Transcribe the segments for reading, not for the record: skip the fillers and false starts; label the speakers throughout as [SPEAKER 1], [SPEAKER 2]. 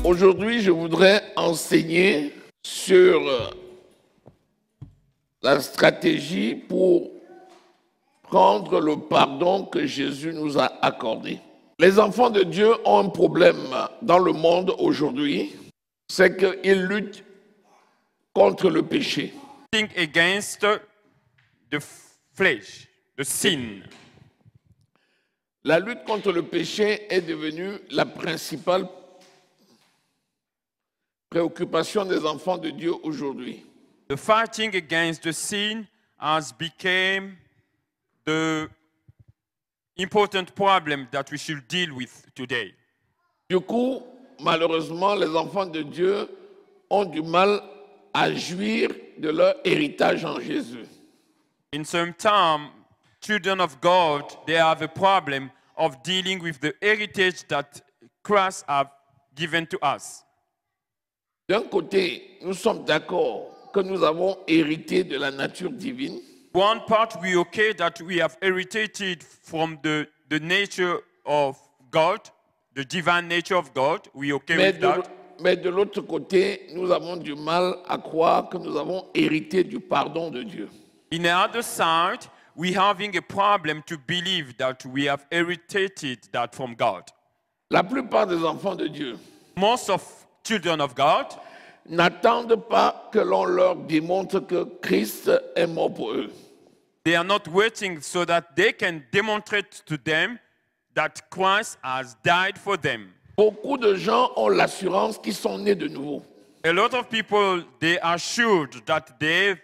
[SPEAKER 1] Aujourd'hui, je voudrais enseigner sur la stratégie pour prendre le pardon que Jésus nous a accordé. Les enfants de Dieu ont un problème dans le monde aujourd'hui, c'est qu'ils luttent contre le péché.
[SPEAKER 2] Against the flesh, the sin.
[SPEAKER 1] La lutte contre le péché est devenue la principale préoccupation des enfants de Dieu aujourd'hui.
[SPEAKER 2] The fighting against the sin has become the important problem that we should deal with today.
[SPEAKER 1] Du coup, malheureusement, les enfants de Dieu ont du mal à jouir de leur héritage en Jésus.
[SPEAKER 2] In some time, children of God, they have a problem of dealing with the heritage that Christ has given to us.
[SPEAKER 1] D'un côté, nous sommes d'accord que nous avons hérité de la nature divine.
[SPEAKER 2] One part, we okay that we have inherited from the nature of God, the divine nature of God. We okay with that.
[SPEAKER 1] Mais de l'autre côté, nous avons du mal à croire que nous avons hérité du pardon de Dieu.
[SPEAKER 2] In the other side, we having a problem to believe that we have inherited that from God.
[SPEAKER 1] La plupart des enfants de Dieu
[SPEAKER 2] Most of children of God
[SPEAKER 1] n'attendent pas que l'on leur démontre que Christ est mort pour eux.
[SPEAKER 2] they are not waiting so that they can demonstrate to them that Christ has died for them.
[SPEAKER 1] Beaucoup de gens ont l'assurance qu'ils sont nés de nouveau.
[SPEAKER 2] A lot of people, they are assured that they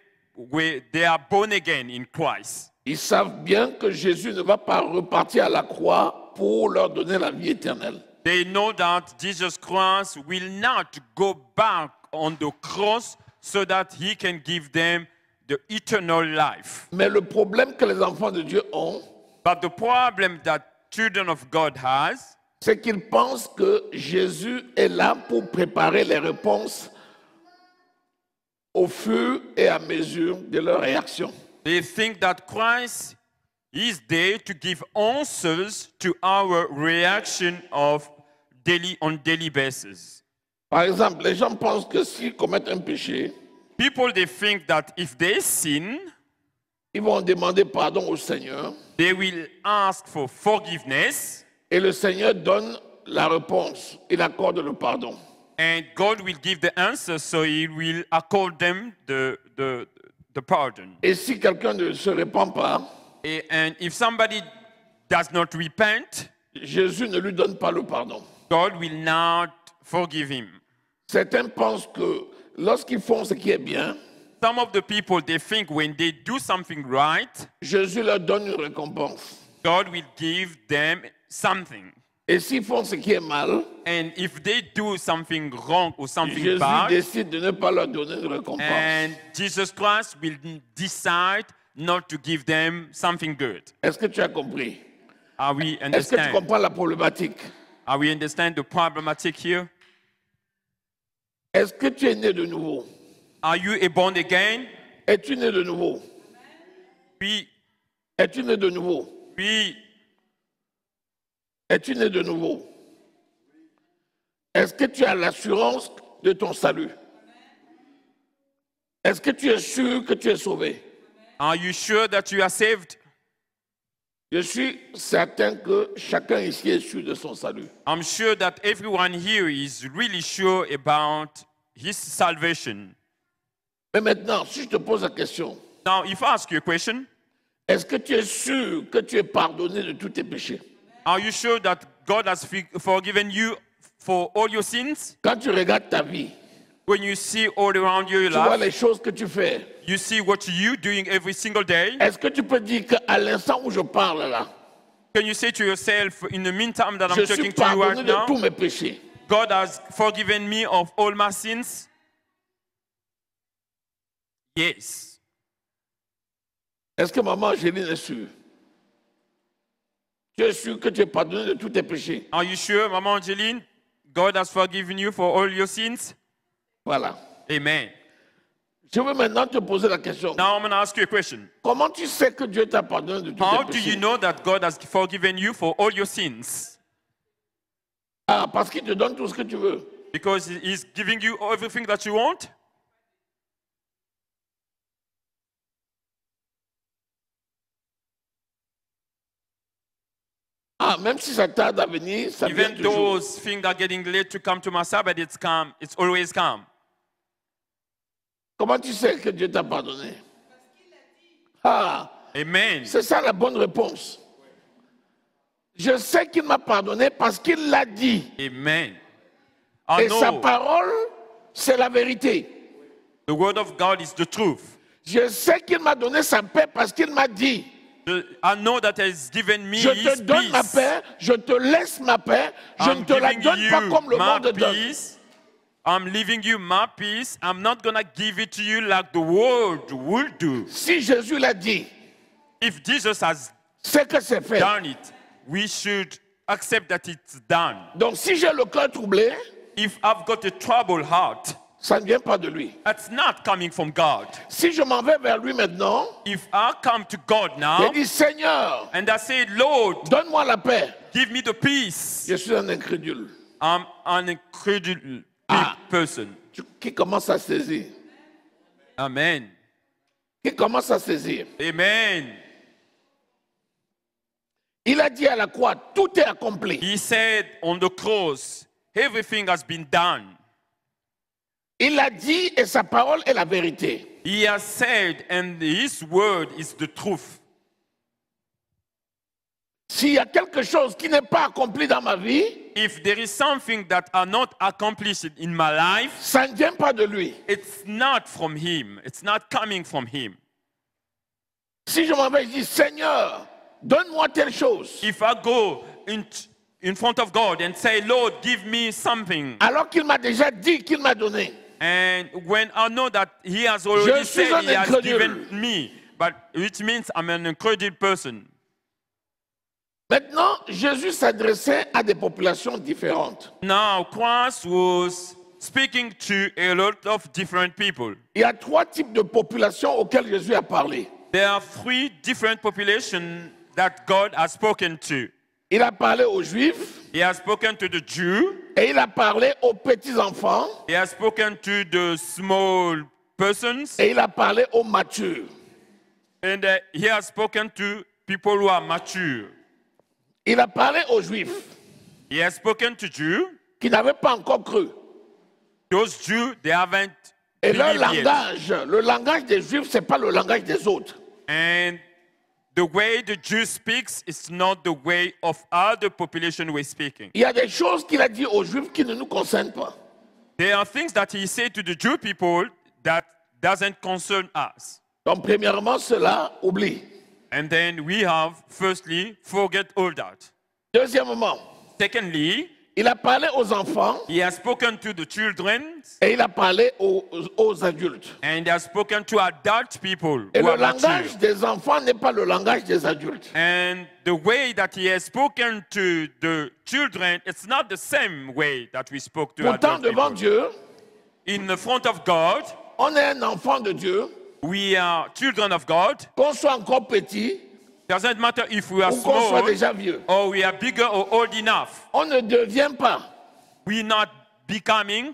[SPEAKER 2] are born again in Christ.
[SPEAKER 1] Ils savent bien que Jésus ne va pas repartir à la croix pour leur donner la vie éternelle.
[SPEAKER 2] They know that Jesus Christ will not go back on the cross so that he can give them the eternal life.
[SPEAKER 1] Mais le problème que les enfants de Dieu ont,
[SPEAKER 2] But the problem that children of God has,
[SPEAKER 1] c'est qu'ils pensent que Jésus est là pour préparer les réponses au fur et à mesure de leur réaction.
[SPEAKER 2] they think that Christ is there to give answers to our reaction of on daily basis.
[SPEAKER 1] Par exemple, les gens pensent que s'ils commettent un péché,
[SPEAKER 2] People, they think that if they sin,
[SPEAKER 1] ils vont demander pardon au Seigneur
[SPEAKER 2] they will ask for forgiveness
[SPEAKER 1] et le Seigneur donne la réponse. Il accorde le pardon.
[SPEAKER 2] and God will give the answer, so he will accord them the pardon.
[SPEAKER 1] Et si quelqu'un ne se répand pas,
[SPEAKER 2] And if somebody does not repent,
[SPEAKER 1] Jésus ne lui donne pas le pardon.
[SPEAKER 2] God will not forgive him.
[SPEAKER 1] Certains pensent que lorsqu'ils font ce qui est bien,
[SPEAKER 2] Some of the people, they think when they do something right,
[SPEAKER 1] Jésus leur donne une récompense.
[SPEAKER 2] God will give them something.
[SPEAKER 1] Et s'ils font ce qui est mal,
[SPEAKER 2] And if they do something wrong or something
[SPEAKER 1] Jésus
[SPEAKER 2] bad,
[SPEAKER 1] décide de ne pas leur donner de récompense.
[SPEAKER 2] and Jesus Christ will decide not to give them something good.
[SPEAKER 1] Est-ce que tu as compris?
[SPEAKER 2] Are we
[SPEAKER 1] Est-ce que tu
[SPEAKER 2] understand?
[SPEAKER 1] comprends la problématique?
[SPEAKER 2] Are we understand the problematic here?
[SPEAKER 1] Est-ce que tu es né de nouveau?
[SPEAKER 2] Are you a born again?
[SPEAKER 1] Es-tu né de nouveau?
[SPEAKER 2] Oui,
[SPEAKER 1] Es-tu né de nouveau?
[SPEAKER 2] oui.
[SPEAKER 1] Es-tu né de nouveau? Est-ce que tu as l'assurance de ton salut? Est-ce que tu es sûr que tu es sauvé?
[SPEAKER 2] Are you sure that you are saved?
[SPEAKER 1] Je suis certain que chacun ici est sûr de son salut.
[SPEAKER 2] I'm sure that everyone here is really sure about his salvation.
[SPEAKER 1] Mais maintenant, si je te pose la question,
[SPEAKER 2] Now, if I ask you a question,
[SPEAKER 1] est-ce que tu es sûr que tu es pardonné de tous tes péchés?
[SPEAKER 2] are you sure that God has forgiven you for all your sins?
[SPEAKER 1] Quand tu regardes ta vie,
[SPEAKER 2] When you see all around your
[SPEAKER 1] tu vois
[SPEAKER 2] life,
[SPEAKER 1] les choses que tu fais.
[SPEAKER 2] you see what you doing every single day.
[SPEAKER 1] Est-ce que tu peux dire qu'à l'instant où je parle là,
[SPEAKER 2] Can you say to yourself, in the meantime that I'm
[SPEAKER 1] je suis
[SPEAKER 2] talking to you
[SPEAKER 1] pardonné
[SPEAKER 2] right
[SPEAKER 1] de
[SPEAKER 2] now,
[SPEAKER 1] tous mes péchés?
[SPEAKER 2] God has forgiven me of all my sins? Yes.
[SPEAKER 1] Est-ce que maman Angéline est sûre? Tu es sûr que tu es pardonné de tous tes péchés?
[SPEAKER 2] Are you sure, Mama Angeline, God has forgiven you for all your sins?
[SPEAKER 1] Voilà.
[SPEAKER 2] Amen.
[SPEAKER 1] Je veux maintenant te poser la question.
[SPEAKER 2] Now I'm going to ask you a question.
[SPEAKER 1] Comment tu sais que Dieu t'a pardonné de tous
[SPEAKER 2] How
[SPEAKER 1] tes
[SPEAKER 2] do you
[SPEAKER 1] péchés?
[SPEAKER 2] know that God has forgiven you for all your sins?
[SPEAKER 1] Ah, parce qu'il te donne tout ce que tu veux.
[SPEAKER 2] Because He's giving you everything that you want?
[SPEAKER 1] Ah, même si ça tarde à venir, ça vient
[SPEAKER 2] Even
[SPEAKER 1] toujours.
[SPEAKER 2] those things are getting late to come to Massa, but it's come. It's always come.
[SPEAKER 1] Comment tu sais que Dieu t'a pardonné? Ah,
[SPEAKER 2] Amen.
[SPEAKER 1] c'est ça la bonne réponse. Je sais qu'il m'a pardonné parce qu'il l'a dit.
[SPEAKER 2] Amen. I
[SPEAKER 1] Et sa
[SPEAKER 2] know
[SPEAKER 1] parole, c'est la vérité.
[SPEAKER 2] the word of God is the truth.
[SPEAKER 1] Je sais qu'il m'a donné sa paix parce qu'il m'a dit.
[SPEAKER 2] I know that He's given me
[SPEAKER 1] Je te
[SPEAKER 2] His
[SPEAKER 1] donne ma
[SPEAKER 2] peace.
[SPEAKER 1] paix, je te laisse ma paix, je ne
[SPEAKER 2] I'm
[SPEAKER 1] te la
[SPEAKER 2] giving
[SPEAKER 1] donne pas
[SPEAKER 2] you
[SPEAKER 1] comme le
[SPEAKER 2] my
[SPEAKER 1] monde donne.
[SPEAKER 2] peace. I'm leaving you my peace. I'm not going to give it to you like the world will do.
[SPEAKER 1] Si Jésus l'a dit,
[SPEAKER 2] If Jesus has
[SPEAKER 1] c'est que c'est fait.
[SPEAKER 2] done it, we should accept that it's done.
[SPEAKER 1] Donc si j'ai le cœur troublé,
[SPEAKER 2] If I've got a troubled heart,
[SPEAKER 1] ça ne vient pas de lui.
[SPEAKER 2] that's not coming from God.
[SPEAKER 1] Si je m'en vais vers lui maintenant,
[SPEAKER 2] If I come to God
[SPEAKER 1] je
[SPEAKER 2] now
[SPEAKER 1] dis Seigneur,
[SPEAKER 2] and I say, Lord,
[SPEAKER 1] donne-moi la paix.
[SPEAKER 2] give me the peace,
[SPEAKER 1] Je suis un incrédule.
[SPEAKER 2] I'm an incredulous person.
[SPEAKER 1] Qui commence à saisir.
[SPEAKER 2] Amen.
[SPEAKER 1] Qui commence à saisir.
[SPEAKER 2] Amen.
[SPEAKER 1] Il a dit à la croix, tout est accompli.
[SPEAKER 2] He said on the cross, everything has been done.
[SPEAKER 1] Il a dit et sa parole est la vérité.
[SPEAKER 2] He has said, and His word is the truth.
[SPEAKER 1] S'il y a quelque chose qui n'est pas accompli dans ma vie,
[SPEAKER 2] If there is something that are not accomplished in my life,
[SPEAKER 1] ça ne vient pas de lui.
[SPEAKER 2] it's not from Him. It's not coming from Him.
[SPEAKER 1] Si je m'en vais, je dis Seigneur, donne-moi telle chose.
[SPEAKER 2] If I go in front of God and say, Lord, give me something,
[SPEAKER 1] Alors qu'il m'a déjà dit qu'il m'a donné.
[SPEAKER 2] and when I know that He has already
[SPEAKER 1] Je suis
[SPEAKER 2] said
[SPEAKER 1] un
[SPEAKER 2] He has
[SPEAKER 1] incrédule.
[SPEAKER 2] given me, but which means I'm an incredible person.
[SPEAKER 1] Maintenant, Jésus s'adressait à des populations différentes.
[SPEAKER 2] Now, Christ was speaking to a lot of different people.
[SPEAKER 1] Il y a trois types de populations auxquelles Jésus a parlé.
[SPEAKER 2] There are three different populations that God has spoken to.
[SPEAKER 1] Il a parlé aux Juifs,
[SPEAKER 2] He has spoken to the Jew.
[SPEAKER 1] et il a parlé aux petits-enfants,
[SPEAKER 2] He has spoken to the small persons.
[SPEAKER 1] et il a parlé aux matures.
[SPEAKER 2] And He has spoken to people who are mature.
[SPEAKER 1] Il a parlé aux Juifs
[SPEAKER 2] He has spoken to Jews.
[SPEAKER 1] qui n'avaient pas encore cru.
[SPEAKER 2] Those Jews, they haven't
[SPEAKER 1] Et leur
[SPEAKER 2] believed yet.
[SPEAKER 1] langage, le langage des Juifs, ce n'est pas le langage des autres.
[SPEAKER 2] And the way the Jew speaks is not the way of other population we're speaking.
[SPEAKER 1] Il y a des choses qu'il a dit aux Juifs qui ne nous concernent pas.
[SPEAKER 2] There are things that He said to the Jew people that doesn't concern us.
[SPEAKER 1] Donc, premièrement, cela, oublie.
[SPEAKER 2] And then we have, firstly, forget all that.
[SPEAKER 1] Deuxièmement,
[SPEAKER 2] Secondly,
[SPEAKER 1] il a parlé aux enfants
[SPEAKER 2] He has spoken to the children
[SPEAKER 1] et il a parlé aux adultes.
[SPEAKER 2] and He has spoken to adult people
[SPEAKER 1] Et
[SPEAKER 2] who
[SPEAKER 1] le
[SPEAKER 2] are mature.
[SPEAKER 1] langage des enfants n'est pas le langage des adultes.
[SPEAKER 2] And the way that He has spoken to the children, it's not the same way that we spoke to
[SPEAKER 1] Pourtant,
[SPEAKER 2] adult
[SPEAKER 1] devant
[SPEAKER 2] people.
[SPEAKER 1] Dieu,
[SPEAKER 2] In the front of God,
[SPEAKER 1] on est un enfant de Dieu,
[SPEAKER 2] we are children of God.
[SPEAKER 1] qu'on soit encore petit
[SPEAKER 2] Doesn't matter if we are
[SPEAKER 1] ou qu'on soit
[SPEAKER 2] small
[SPEAKER 1] déjà vieux.
[SPEAKER 2] or we are bigger or old enough.
[SPEAKER 1] On ne devient pas.
[SPEAKER 2] We're not becoming.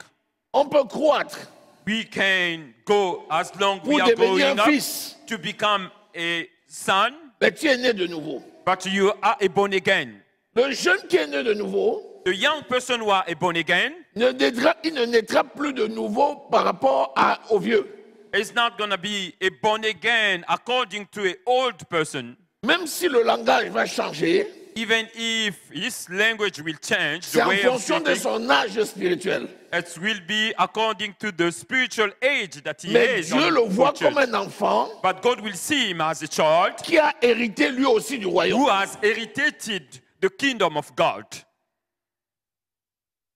[SPEAKER 1] On peut croître
[SPEAKER 2] We can go as long
[SPEAKER 1] pour
[SPEAKER 2] we are
[SPEAKER 1] devenir
[SPEAKER 2] growing
[SPEAKER 1] un
[SPEAKER 2] up
[SPEAKER 1] fils.
[SPEAKER 2] to become a son,
[SPEAKER 1] Mais tu es né de nouveau.
[SPEAKER 2] but you are a born again.
[SPEAKER 1] Le jeune qui est né de nouveau,
[SPEAKER 2] The young person who are a born again
[SPEAKER 1] il ne naîtra plus de nouveau par rapport au vieux.
[SPEAKER 2] is not going to be a born again according to an old person.
[SPEAKER 1] Même si le langage va changer,
[SPEAKER 2] Even if his language will change,
[SPEAKER 1] c'est
[SPEAKER 2] the
[SPEAKER 1] en
[SPEAKER 2] way of
[SPEAKER 1] fonction de
[SPEAKER 2] speaking,
[SPEAKER 1] son âge spirituel.
[SPEAKER 2] it will be according to the spiritual age that he
[SPEAKER 1] Mais
[SPEAKER 2] is.
[SPEAKER 1] Dieu
[SPEAKER 2] on
[SPEAKER 1] le voit
[SPEAKER 2] church.
[SPEAKER 1] comme un enfant
[SPEAKER 2] But God will see him as a child
[SPEAKER 1] qui a hérité lui aussi du royaume.
[SPEAKER 2] who has inherited the kingdom of God.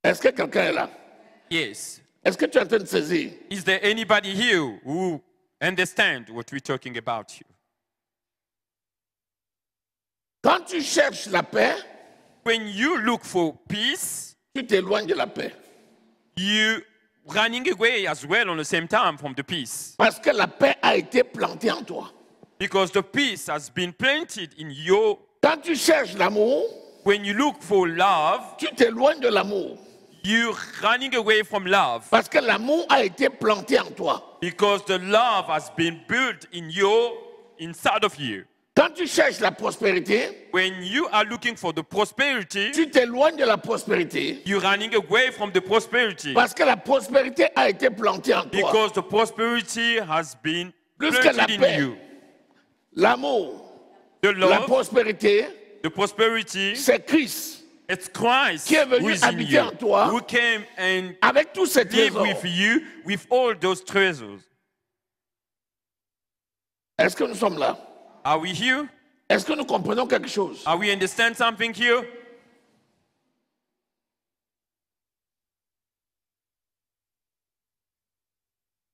[SPEAKER 1] Est-ce que quelqu'un est là?
[SPEAKER 2] Yes.
[SPEAKER 1] Est-ce que tu es en train de saisir?
[SPEAKER 2] Is there anybody here who understands what we're talking about here?
[SPEAKER 1] Quand tu cherches la paix,
[SPEAKER 2] When you look for peace,
[SPEAKER 1] tu t'éloignes de la paix.
[SPEAKER 2] you running away as well on the same time from the peace.
[SPEAKER 1] Parce que la paix a été plantée en toi.
[SPEAKER 2] Because the peace has been planted in you.
[SPEAKER 1] Quand tu cherches l'amour,
[SPEAKER 2] When you look for love,
[SPEAKER 1] tu t'éloignes de l'amour.
[SPEAKER 2] you're running away from love.
[SPEAKER 1] Parce que l'amour a été planté en toi.
[SPEAKER 2] Because the love has been built in you, inside of you.
[SPEAKER 1] Quand tu cherches la prospérité,
[SPEAKER 2] When you are looking for the prosperity,
[SPEAKER 1] tu t'éloignes de la prospérité.
[SPEAKER 2] you're running away from the prosperity.
[SPEAKER 1] Parce que la prospérité a été plantée en toi.
[SPEAKER 2] Because the prosperity has been
[SPEAKER 1] Plus que la
[SPEAKER 2] planted in
[SPEAKER 1] paix,
[SPEAKER 2] you.
[SPEAKER 1] l'amour,
[SPEAKER 2] The
[SPEAKER 1] la
[SPEAKER 2] love,
[SPEAKER 1] prospérité,
[SPEAKER 2] the prosperity,
[SPEAKER 1] c'est Christ
[SPEAKER 2] it's Christ
[SPEAKER 1] qui est
[SPEAKER 2] who
[SPEAKER 1] venu
[SPEAKER 2] is in
[SPEAKER 1] habiter
[SPEAKER 2] you,
[SPEAKER 1] en toi
[SPEAKER 2] who came and
[SPEAKER 1] avec tous ces
[SPEAKER 2] live
[SPEAKER 1] trésors.
[SPEAKER 2] with you with all those treasures.
[SPEAKER 1] Est-ce que nous sommes là?
[SPEAKER 2] Are we here?
[SPEAKER 1] Est-ce que nous comprenons quelque chose?
[SPEAKER 2] Are we understand something here?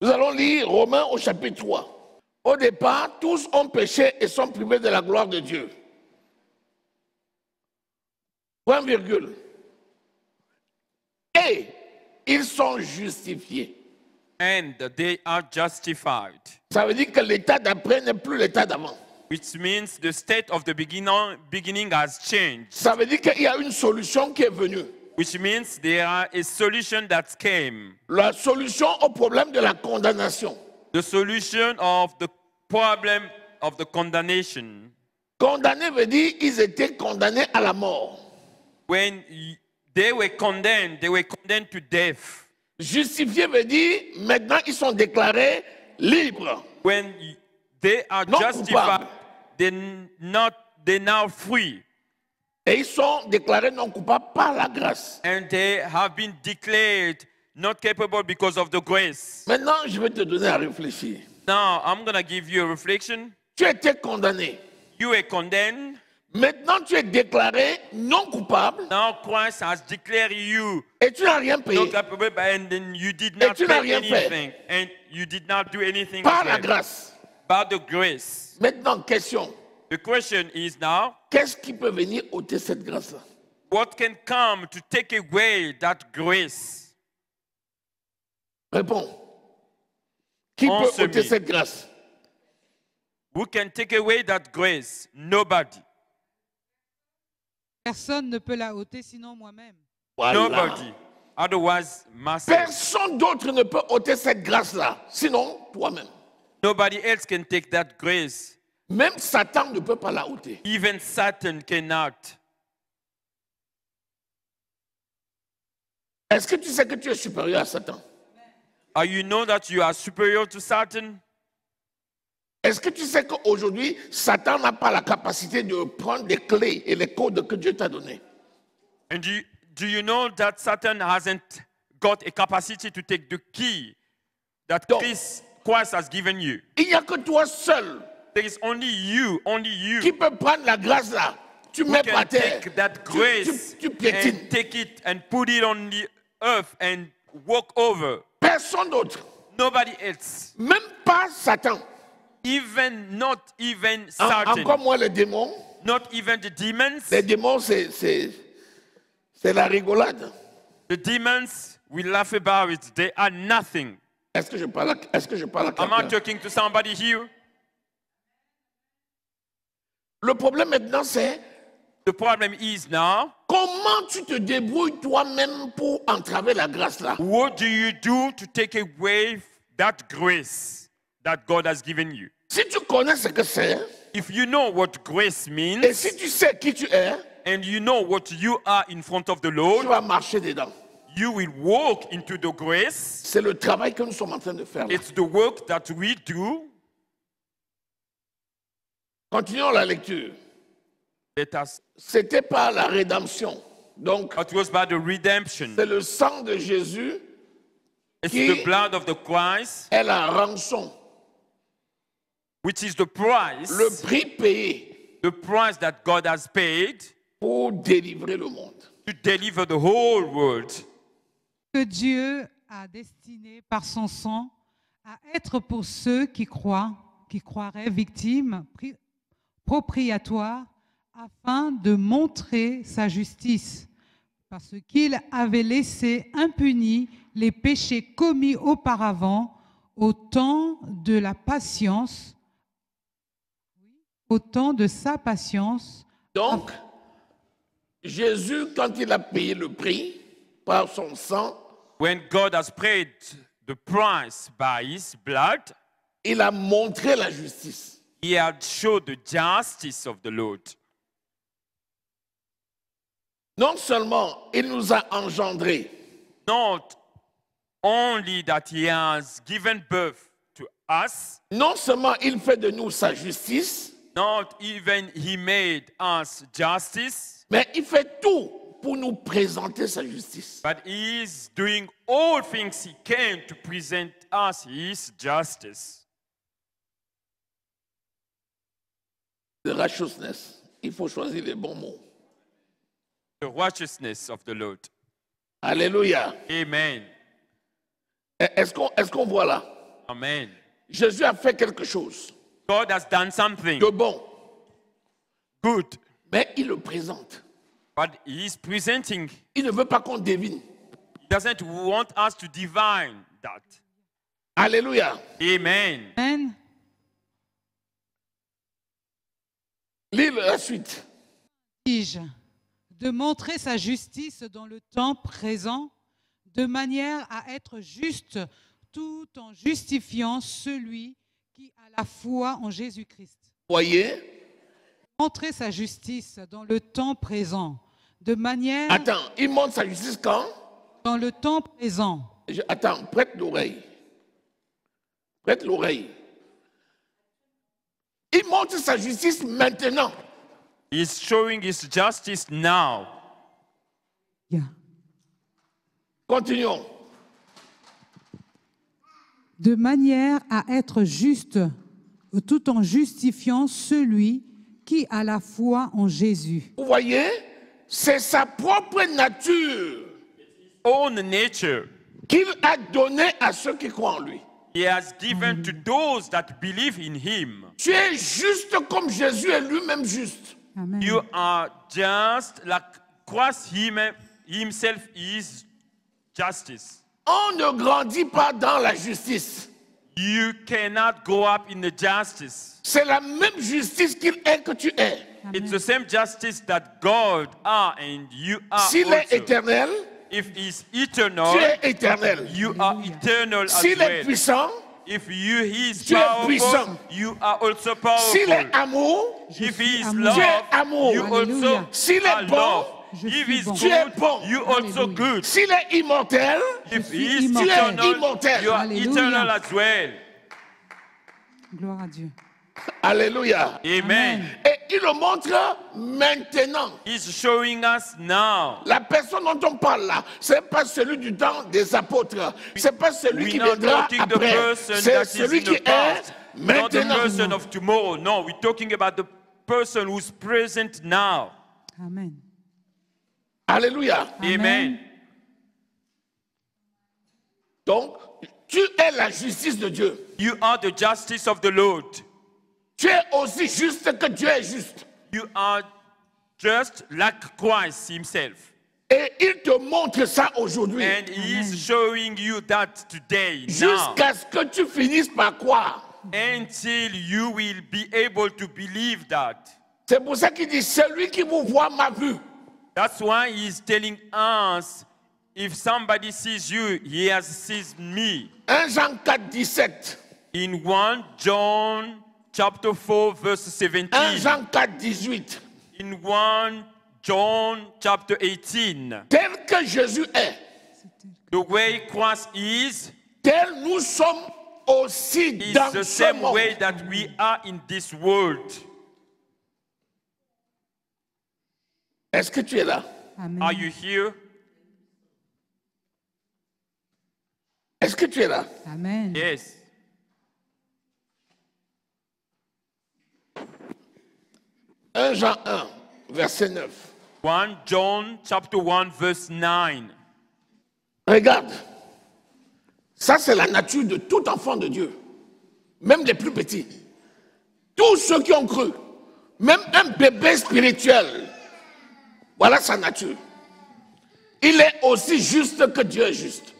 [SPEAKER 1] Nous allons lire Romains au chapitre 3. Au départ, tous ont péché et sont privés de la gloire de Dieu. Point virgule. Et ils sont justifiés.
[SPEAKER 2] And they are justified,
[SPEAKER 1] Ça veut dire que l'état d'après n'est plus l'état d'avant.
[SPEAKER 2] which means the state of the beginning has changed,
[SPEAKER 1] Ça veut dire qu'il y a une solution qui est venue.
[SPEAKER 2] which means there are a solution that came.
[SPEAKER 1] La solution au problème de la condamnation.
[SPEAKER 2] The solution of the problem of the condemnation.
[SPEAKER 1] Condamné veut dire qu'ils étaient condamnés à la mort.
[SPEAKER 2] When they were condemned to death.
[SPEAKER 1] Justifié veut dire maintenant ils sont déclarés libres.
[SPEAKER 2] When they are
[SPEAKER 1] Non
[SPEAKER 2] justified,
[SPEAKER 1] coupable.
[SPEAKER 2] they're now free.
[SPEAKER 1] Et ils sont déclarés non coupables par la grâce.
[SPEAKER 2] And they have been declared not capable because of the grace.
[SPEAKER 1] Maintenant, je vais te donner à réfléchir.
[SPEAKER 2] Now, I'm going to give you a reflection.
[SPEAKER 1] Tu étais condamné.
[SPEAKER 2] You were condemned.
[SPEAKER 1] Maintenant, tu es déclaré non coupable
[SPEAKER 2] Now Christ has declared you
[SPEAKER 1] et tu n'as rien payé.
[SPEAKER 2] not capable, and then you did not
[SPEAKER 1] tu n'as
[SPEAKER 2] pay
[SPEAKER 1] rien fait.
[SPEAKER 2] anything. And you did not do anything
[SPEAKER 1] Par
[SPEAKER 2] as
[SPEAKER 1] la
[SPEAKER 2] well.
[SPEAKER 1] grâce.
[SPEAKER 2] By the grace.
[SPEAKER 1] Maintenant, question.
[SPEAKER 2] The question is now,
[SPEAKER 1] Qu'est-ce qui peut venir ôter cette grâce-là?
[SPEAKER 2] what can come to take away that grace?
[SPEAKER 1] Réponds. Qui
[SPEAKER 2] Answer
[SPEAKER 1] peut ôter
[SPEAKER 2] me.
[SPEAKER 1] cette grâce?
[SPEAKER 2] Who can take away that grace? Nobody.
[SPEAKER 3] Personne ne peut la ôter sinon moi-même.
[SPEAKER 1] Voilà.
[SPEAKER 2] Nobody. Otherwise, myself.
[SPEAKER 1] Personne d'autre ne peut ôter cette grâce-là, sinon toi-même.
[SPEAKER 2] Nobody else can take that grace.
[SPEAKER 1] Même Satan ne peut pas la ôter.
[SPEAKER 2] Even Satan cannot.
[SPEAKER 1] Est-ce que tu sais que tu es supérieur à Satan?
[SPEAKER 2] Are you know that you are superior to Satan?
[SPEAKER 1] Est-ce que tu sais qu'aujourd'hui, Satan n'a pas la capacité de prendre les clés et les codes que Dieu t'a donnés?
[SPEAKER 2] And do you know that Satan hasn't got a capacity to take the key that
[SPEAKER 1] Donc,
[SPEAKER 2] Christ has given you?
[SPEAKER 1] il n'y a que toi seul
[SPEAKER 2] There is only you
[SPEAKER 1] qui peut prendre la grâce là. Tu
[SPEAKER 2] who
[SPEAKER 1] mets par
[SPEAKER 2] can
[SPEAKER 1] terre,
[SPEAKER 2] take that grace
[SPEAKER 1] tu piétines.
[SPEAKER 2] and take it and put it on the earth and walk over.
[SPEAKER 1] Personne d'autre,
[SPEAKER 2] Nobody else.
[SPEAKER 1] même pas Satan.
[SPEAKER 2] Not even Satan.
[SPEAKER 1] Encore moins les démons.
[SPEAKER 2] Not even the demons.
[SPEAKER 1] Les démons, c'est la rigolade.
[SPEAKER 2] The demons, we laugh about it. They are nothing.
[SPEAKER 1] Est-ce que je parle à
[SPEAKER 2] Am I
[SPEAKER 1] quelqu'un?
[SPEAKER 2] talking to somebody here?
[SPEAKER 1] Le problème maintenant, c'est
[SPEAKER 2] The problem is now,
[SPEAKER 1] comment tu te débrouilles toi-même pour entraver la grâce là.
[SPEAKER 2] what do you do to take away that grace that God has given you?
[SPEAKER 1] Si tu connais ce que c'est,
[SPEAKER 2] If you know what grace
[SPEAKER 1] et
[SPEAKER 2] means,
[SPEAKER 1] si tu sais qui tu es,
[SPEAKER 2] and you know what you are in front of the
[SPEAKER 1] tu
[SPEAKER 2] Lord,
[SPEAKER 1] vas marcher dedans.
[SPEAKER 2] you will walk into the grace.
[SPEAKER 1] C'est le travail que nous sommes en train de faire là.
[SPEAKER 2] It's the work that we do.
[SPEAKER 1] Continuons la lecture.
[SPEAKER 2] Let us,
[SPEAKER 1] C'était par la rédemption. Donc,
[SPEAKER 2] it was by the redemption.
[SPEAKER 1] c'est le sang de Jésus
[SPEAKER 2] It's
[SPEAKER 1] qui
[SPEAKER 2] the blood of the Christ,
[SPEAKER 1] est la rançon,
[SPEAKER 2] which is the price,
[SPEAKER 1] le prix payé
[SPEAKER 2] the price that God has paid
[SPEAKER 1] pour délivrer le monde.
[SPEAKER 2] to deliver the whole world.
[SPEAKER 3] Que Dieu a destiné par son sang à être pour ceux qui croient, qui croiraient victimes propriatoires afin de montrer sa justice parce qu'il avait laissé impunis les péchés commis auparavant au temps de la patience, au temps de sa patience.
[SPEAKER 1] Donc, Jésus, quand il a payé le prix par son sang,
[SPEAKER 2] When God has paid the price by his blood,
[SPEAKER 1] il a montré la justice.
[SPEAKER 2] he had showed the justice of the Lord.
[SPEAKER 1] Non seulement il nous a engendrés,
[SPEAKER 2] Not only that he has given birth to us,
[SPEAKER 1] non seulement il fait de nous sa justice,
[SPEAKER 2] not even he made us justice,
[SPEAKER 1] mais il fait tout pour nous présenter sa justice.
[SPEAKER 2] but he is doing all things he can to present us his justice.
[SPEAKER 1] The righteousness, il faut choisir les bons mots.
[SPEAKER 2] The righteousness of the Lord.
[SPEAKER 1] Alléluia.
[SPEAKER 2] Amen.
[SPEAKER 1] Est-ce qu'on voit là?
[SPEAKER 2] Amen.
[SPEAKER 1] Jésus a fait quelque chose
[SPEAKER 2] God has done something
[SPEAKER 1] de bon,
[SPEAKER 2] good,
[SPEAKER 1] mais il le présente.
[SPEAKER 2] but he is presenting.
[SPEAKER 1] Il ne veut pas qu'on devine.
[SPEAKER 2] He doesn't want us to divine that.
[SPEAKER 1] Alléluia.
[SPEAKER 2] Amen.
[SPEAKER 3] Amen.
[SPEAKER 1] Lis la suite.
[SPEAKER 3] Dis-je, de montrer sa justice dans le temps présent, de manière à être juste tout en justifiant celui qui a la foi en Jésus-Christ.
[SPEAKER 1] Voyez.
[SPEAKER 3] Montrer sa justice dans le temps présent, de manière
[SPEAKER 1] Attends, il montre sa justice quand?
[SPEAKER 3] dans le temps présent.
[SPEAKER 1] Attends, prête l'oreille. Prête l'oreille. Il montre sa justice maintenant.
[SPEAKER 2] He's showing his justice now.
[SPEAKER 3] Yeah.
[SPEAKER 1] Continuons.
[SPEAKER 3] De manière à être juste tout en justifiant celui qui a la foi en Jésus.
[SPEAKER 1] Vous voyez, c'est sa propre nature
[SPEAKER 2] Own nature
[SPEAKER 1] qu'il a donnée à ceux qui croient en lui.
[SPEAKER 2] he has given to those that believe in him.
[SPEAKER 1] Tu es juste comme Jésus est lui-même juste.
[SPEAKER 3] Amen.
[SPEAKER 2] You are just like Christ himself is justice.
[SPEAKER 1] On ne grandit pas dans la justice.
[SPEAKER 2] You cannot grow up in the justice.
[SPEAKER 1] C'est la même justice qu'il est que tu es.
[SPEAKER 2] It's the same justice that God are and you are
[SPEAKER 1] S'il est
[SPEAKER 2] also.
[SPEAKER 1] éternel,
[SPEAKER 2] If he's eternal,
[SPEAKER 1] tu es éternel.
[SPEAKER 2] you are eternal as
[SPEAKER 1] S'il est
[SPEAKER 2] well.
[SPEAKER 1] puissant,
[SPEAKER 2] If you he is
[SPEAKER 1] tu es
[SPEAKER 2] powerful,
[SPEAKER 1] puissant.
[SPEAKER 2] you are also
[SPEAKER 1] s'il est
[SPEAKER 2] powerful.
[SPEAKER 1] amour,
[SPEAKER 2] If he is
[SPEAKER 3] amour.
[SPEAKER 2] love,
[SPEAKER 1] Tu es amour.
[SPEAKER 2] you
[SPEAKER 3] Alléluia.
[SPEAKER 2] also
[SPEAKER 1] S'il est
[SPEAKER 2] are
[SPEAKER 1] bon,
[SPEAKER 2] love.
[SPEAKER 3] je
[SPEAKER 2] If
[SPEAKER 3] suis
[SPEAKER 2] he's
[SPEAKER 3] bon.
[SPEAKER 1] Tu es
[SPEAKER 2] good,
[SPEAKER 1] bon.
[SPEAKER 2] you also
[SPEAKER 3] Alléluia.
[SPEAKER 2] good.
[SPEAKER 1] s'il est immortel,
[SPEAKER 2] If
[SPEAKER 3] suis
[SPEAKER 2] he is
[SPEAKER 3] immortel.
[SPEAKER 2] eternal,
[SPEAKER 1] immortel.
[SPEAKER 2] you are
[SPEAKER 3] Alléluia.
[SPEAKER 2] eternal as well.
[SPEAKER 3] Gloire à Dieu.
[SPEAKER 1] alléluia.
[SPEAKER 2] Amen.
[SPEAKER 1] Et il le montre maintenant.
[SPEAKER 2] He's showing us now.
[SPEAKER 1] La personne dont on parle là, ce n'est pas celui du temps des apôtres. Ce n'est pas celui
[SPEAKER 2] We're
[SPEAKER 1] qui
[SPEAKER 2] not
[SPEAKER 1] viendra
[SPEAKER 2] talking the
[SPEAKER 1] après.
[SPEAKER 2] person
[SPEAKER 1] C'est
[SPEAKER 2] that is
[SPEAKER 1] celui
[SPEAKER 2] in
[SPEAKER 1] qui
[SPEAKER 2] the past,
[SPEAKER 1] est
[SPEAKER 2] not the
[SPEAKER 1] maintenant.
[SPEAKER 2] person of tomorrow. No, we're talking about the person who's present now.
[SPEAKER 3] Amen.
[SPEAKER 1] Alléluia.
[SPEAKER 2] Amen.
[SPEAKER 1] Donc, tu es la justice de Dieu.
[SPEAKER 2] You are the justice of the Lord.
[SPEAKER 1] Tu es aussi juste que Dieu est juste.
[SPEAKER 2] You are just like Christ himself.
[SPEAKER 1] Et il te montre ça aujourd'hui.
[SPEAKER 2] And he is showing you that today, now,
[SPEAKER 1] Jusqu'à ce que tu finisses par croire.
[SPEAKER 2] until you will be able to believe that.
[SPEAKER 1] C'est pour ça qu'il dit, celui qui vous voit m'a vu.
[SPEAKER 2] That's why he's telling us, if somebody sees you, he has seen me.
[SPEAKER 1] 1 Jean 4, 17.
[SPEAKER 2] In 1 John chapter 4, verse 17.
[SPEAKER 1] 1 Jean 4, 18.
[SPEAKER 2] In 1 John chapter 18.
[SPEAKER 1] Tel que Jésus est,
[SPEAKER 2] The way Christ is
[SPEAKER 1] tel nous sommes aussi dans
[SPEAKER 2] the
[SPEAKER 1] ce
[SPEAKER 2] same
[SPEAKER 1] monde.
[SPEAKER 2] way that we are in this world.
[SPEAKER 1] Est-ce que tu es là?
[SPEAKER 3] Amen.
[SPEAKER 2] Are you here?
[SPEAKER 1] Est-ce que tu es là?
[SPEAKER 3] Amen.
[SPEAKER 2] Yes.
[SPEAKER 1] 1 Jean 1, verset 9.
[SPEAKER 2] 1 John chapter 1 verse 9.
[SPEAKER 1] Regarde. Ça, c'est la nature de tout enfant de Dieu. Même les plus petits. Tous ceux qui ont cru. Même un bébé spirituel. Voilà sa nature. il est aussi juste que Dieu est juste.